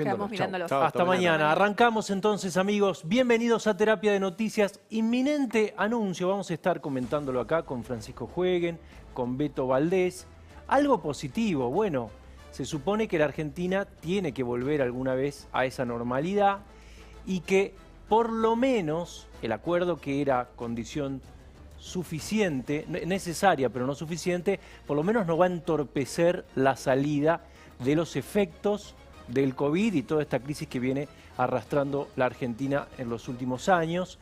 Quedamos mirándolos. Hasta mañana. Arrancamos entonces, amigos. Bienvenidos a Terapia de Noticias. Inminente anuncio. Vamos a estar comentándolo acá con Francisco Jueguen, con Beto Valdés. Algo positivo. Bueno, se supone que la Argentina tiene que volver alguna vez a esa normalidad y que por lo menos el acuerdo, que era condición suficiente, necesaria pero no suficiente, por lo menos no va a entorpecer la salida de los efectos del COVID y toda esta crisis que viene arrastrando la Argentina en los últimos años.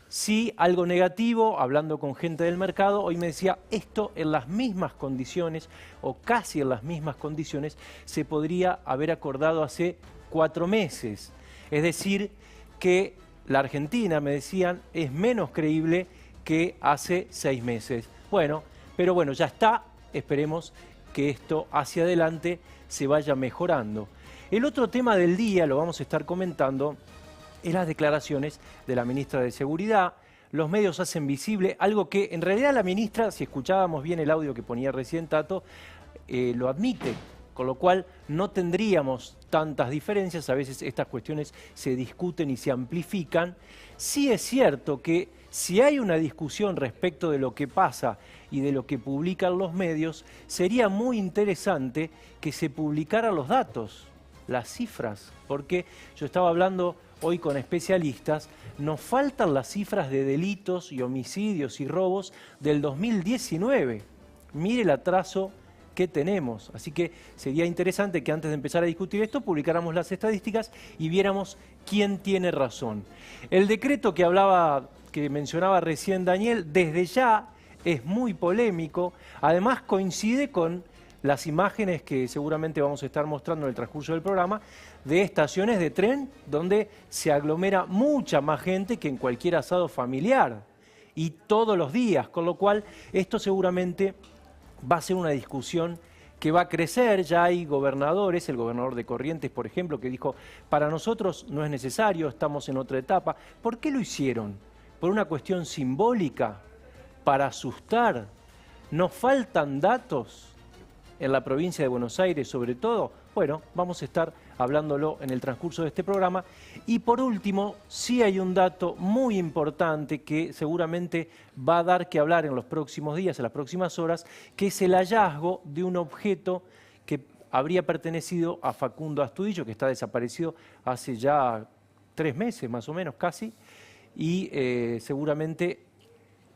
Sí, algo negativo, hablando con gente del mercado, hoy me decía, esto en las mismas condiciones, o casi en las mismas condiciones, se podría haber acordado hace 4 meses. Es decir, que la Argentina, me decían, es menos creíble que hace 6 meses. Bueno, pero bueno, ya está, esperemos que esto hacia adelante se vaya mejorando. El otro tema del día, lo vamos a estar comentando, es las declaraciones de la ministra de Seguridad. Los medios hacen visible algo que en realidad la ministra, si escuchábamos bien el audio que ponía recién Tato, lo admite, con lo cual no tendríamos tantas diferencias. A veces estas cuestiones se discuten y se amplifican. Sí es cierto que si hay una discusión respecto de lo que pasa y de lo que publican los medios, sería muy interesante que se publicaran los datos, las cifras, porque yo estaba hablando hoy con especialistas, nos faltan las cifras de delitos y homicidios y robos del 2019. Mire el atraso que tenemos, así que sería interesante que antes de empezar a discutir esto publicáramos las estadísticas y viéramos quién tiene razón. El decreto que mencionaba recién Daniel, desde ya es muy polémico, además coincide con las imágenes que seguramente vamos a estar mostrando en el transcurso del programa, de estaciones de tren donde se aglomera mucha más gente que en cualquier asado familiar y todos los días, con lo cual esto seguramente va a ser una discusión que va a crecer. Ya hay gobernadores, el gobernador de Corrientes, por ejemplo, que dijo, para nosotros no es necesario, estamos en otra etapa. ¿Por qué lo hicieron? ¿Por una cuestión simbólica? ¿Para asustar? ¿Nos faltan datos en la provincia de Buenos Aires sobre todo? Bueno, vamos a estar hablándolo en el transcurso de este programa. Y por último, sí hay un dato muy importante que seguramente va a dar que hablar en los próximos días, en las próximas horas, que es el hallazgo de un objeto que habría pertenecido a Facundo Astudillo, que está desaparecido hace ya 3 meses más o menos casi, y seguramente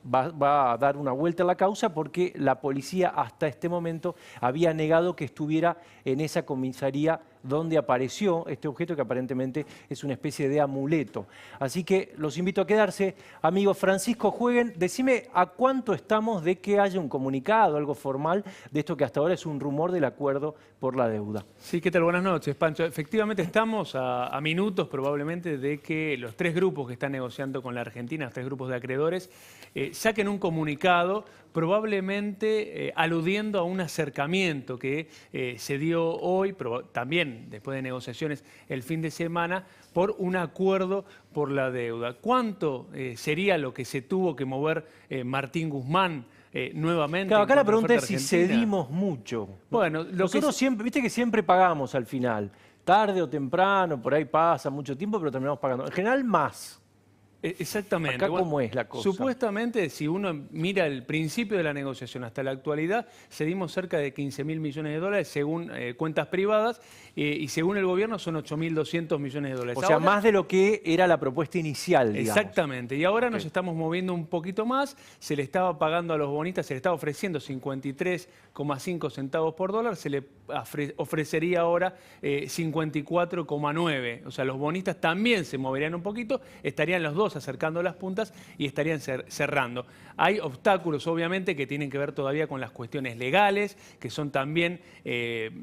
va a dar una vuelta a la causa porque la policía hasta este momento había negado que estuviera en esa comisaría donde apareció este objeto, que aparentemente es una especie de amuleto. Así que los invito a quedarse. Amigo Francisco Jueguen, decime a cuánto estamos de que haya un comunicado, algo formal, de esto que hasta ahora es un rumor del acuerdo por la deuda. Sí, ¿qué tal? Buenas noches, Pancho. Efectivamente estamos a minutos probablemente de que los 3 grupos que están negociando con la Argentina, los 3 grupos de acreedores, saquen un comunicado probablemente aludiendo a un acercamiento que se dio hoy, pero también después de negociaciones el fin de semana, por un acuerdo por la deuda. ¿Cuánto sería lo que se tuvo que mover Martín Guzmán nuevamente? Claro, acá la pregunta es si cedimos mucho. Bueno, nosotros siempre, viste que siempre pagamos al final, tarde o temprano, por ahí pasa mucho tiempo, pero terminamos pagando. En general más. Exactamente. Acá, ¿cómo es la cosa? Supuestamente, si uno mira el principio de la negociación hasta la actualidad, cedimos cerca de 15.000 millones de dólares según cuentas privadas y según el gobierno son 8.200 millones de dólares. O sea, ahora, más de lo que era la propuesta inicial, digamos. Exactamente. Y ahora nos estamos moviendo un poquito más. Se le estaba pagando a los bonistas, se le estaba ofreciendo 53,5 centavos por dólar, se le ofrecería ahora 54,9. O sea, los bonistas también se moverían un poquito, estarían los dos acercando las puntas y estarían cerrando. Hay obstáculos, obviamente, que tienen que ver todavía con las cuestiones legales, que son también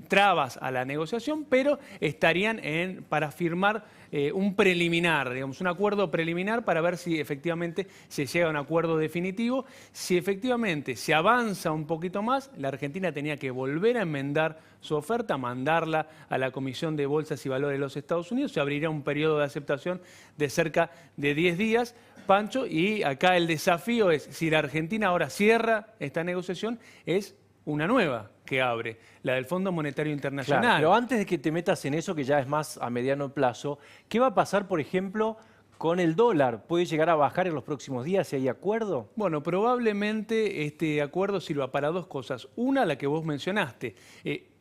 trabas a la negociación, pero estarían para firmar un preliminar, digamos, un acuerdo preliminar para ver si efectivamente se llega a un acuerdo definitivo. Si efectivamente se avanza un poquito más, la Argentina tenía que volver a enmendar su oferta, mandarla a la Comisión de Bolsas y Valores de los Estados Unidos. Se abriría un periodo de aceptación de cerca de 10 días, Pancho, y acá el desafío es, si la Argentina ahora cierra esta negociación, es una nueva que abre, la del Fondo Monetario Internacional. Claro, pero antes de que te metas en eso, que ya es más a mediano plazo, ¿qué va a pasar, por ejemplo, con el dólar? ¿Puede llegar a bajar en los próximos días si hay acuerdo? Bueno, probablemente este acuerdo sirva para dos cosas. Una, la que vos mencionaste.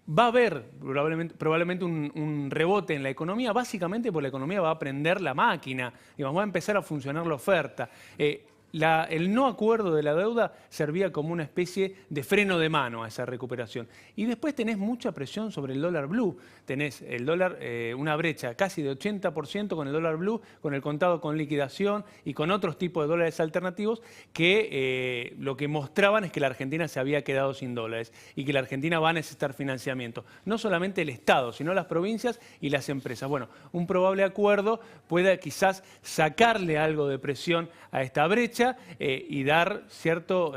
Va a haber probablemente un rebote en la economía, básicamente porque la economía va a prender la máquina, digamos, va a empezar a funcionar la oferta. El no acuerdo de la deuda servía como una especie de freno de mano a esa recuperación. Y después tenés mucha presión sobre el dólar blue. Tenés el dólar, una brecha casi de 80% con el dólar blue, con el contado con liquidación y con otros tipos de dólares alternativos que lo que mostraban es que la Argentina se había quedado sin dólares y que la Argentina va a necesitar financiamiento. No solamente el Estado, sino las provincias y las empresas. Bueno, un probable acuerdo pueda quizás sacarle algo de presión a esta brecha y dar cierto,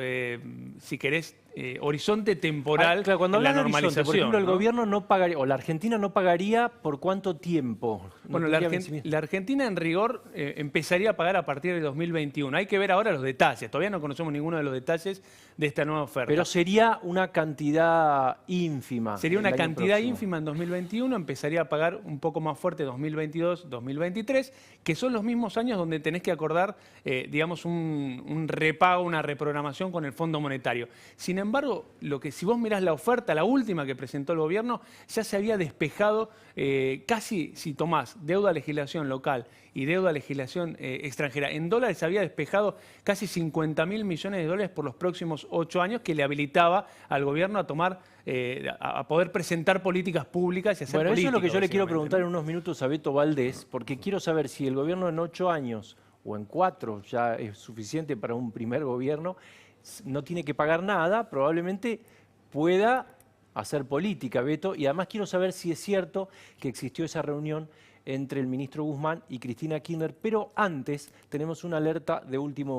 si querés, horizonte temporal claro, cuando en la hablas de horizonte, normalización. por ejemplo, el ¿no? gobierno no pagaría, o la Argentina no pagaría ¿por cuánto tiempo? No Bueno, tendría vencimiento. la Argentina en rigor empezaría a pagar a partir de 2021. Hay que ver ahora los detalles. Todavía no conocemos ninguno de los detalles de esta nueva oferta. Pero sería una cantidad ínfima. Sería una el año cantidad próximo. ínfima en 2021, empezaría a pagar un poco más fuerte 2022, 2023, que son los mismos años donde tenés que acordar, digamos, un repago, una reprogramación con el Fondo Monetario. Sin embargo, si vos mirás la oferta, la última que presentó el gobierno, ya se había despejado casi, si tomás deuda legislación local y deuda legislación extranjera, en dólares se había despejado casi 50.000 millones de dólares por los próximos 8 años, que le habilitaba al gobierno a tomar, a poder presentar políticas públicas y hacer Bueno, eso es lo que yo le quiero básicamente, preguntar ¿no? en unos minutos a Beto Valdés, porque quiero saber si el gobierno en 8 años o en 4 ya es suficiente para un primer gobierno, no tiene que pagar nada, probablemente pueda hacer política, Beto, y además quiero saber si es cierto que existió esa reunión entre el ministro Guzmán y Cristina Kirchner, pero antes tenemos una alerta de último momento.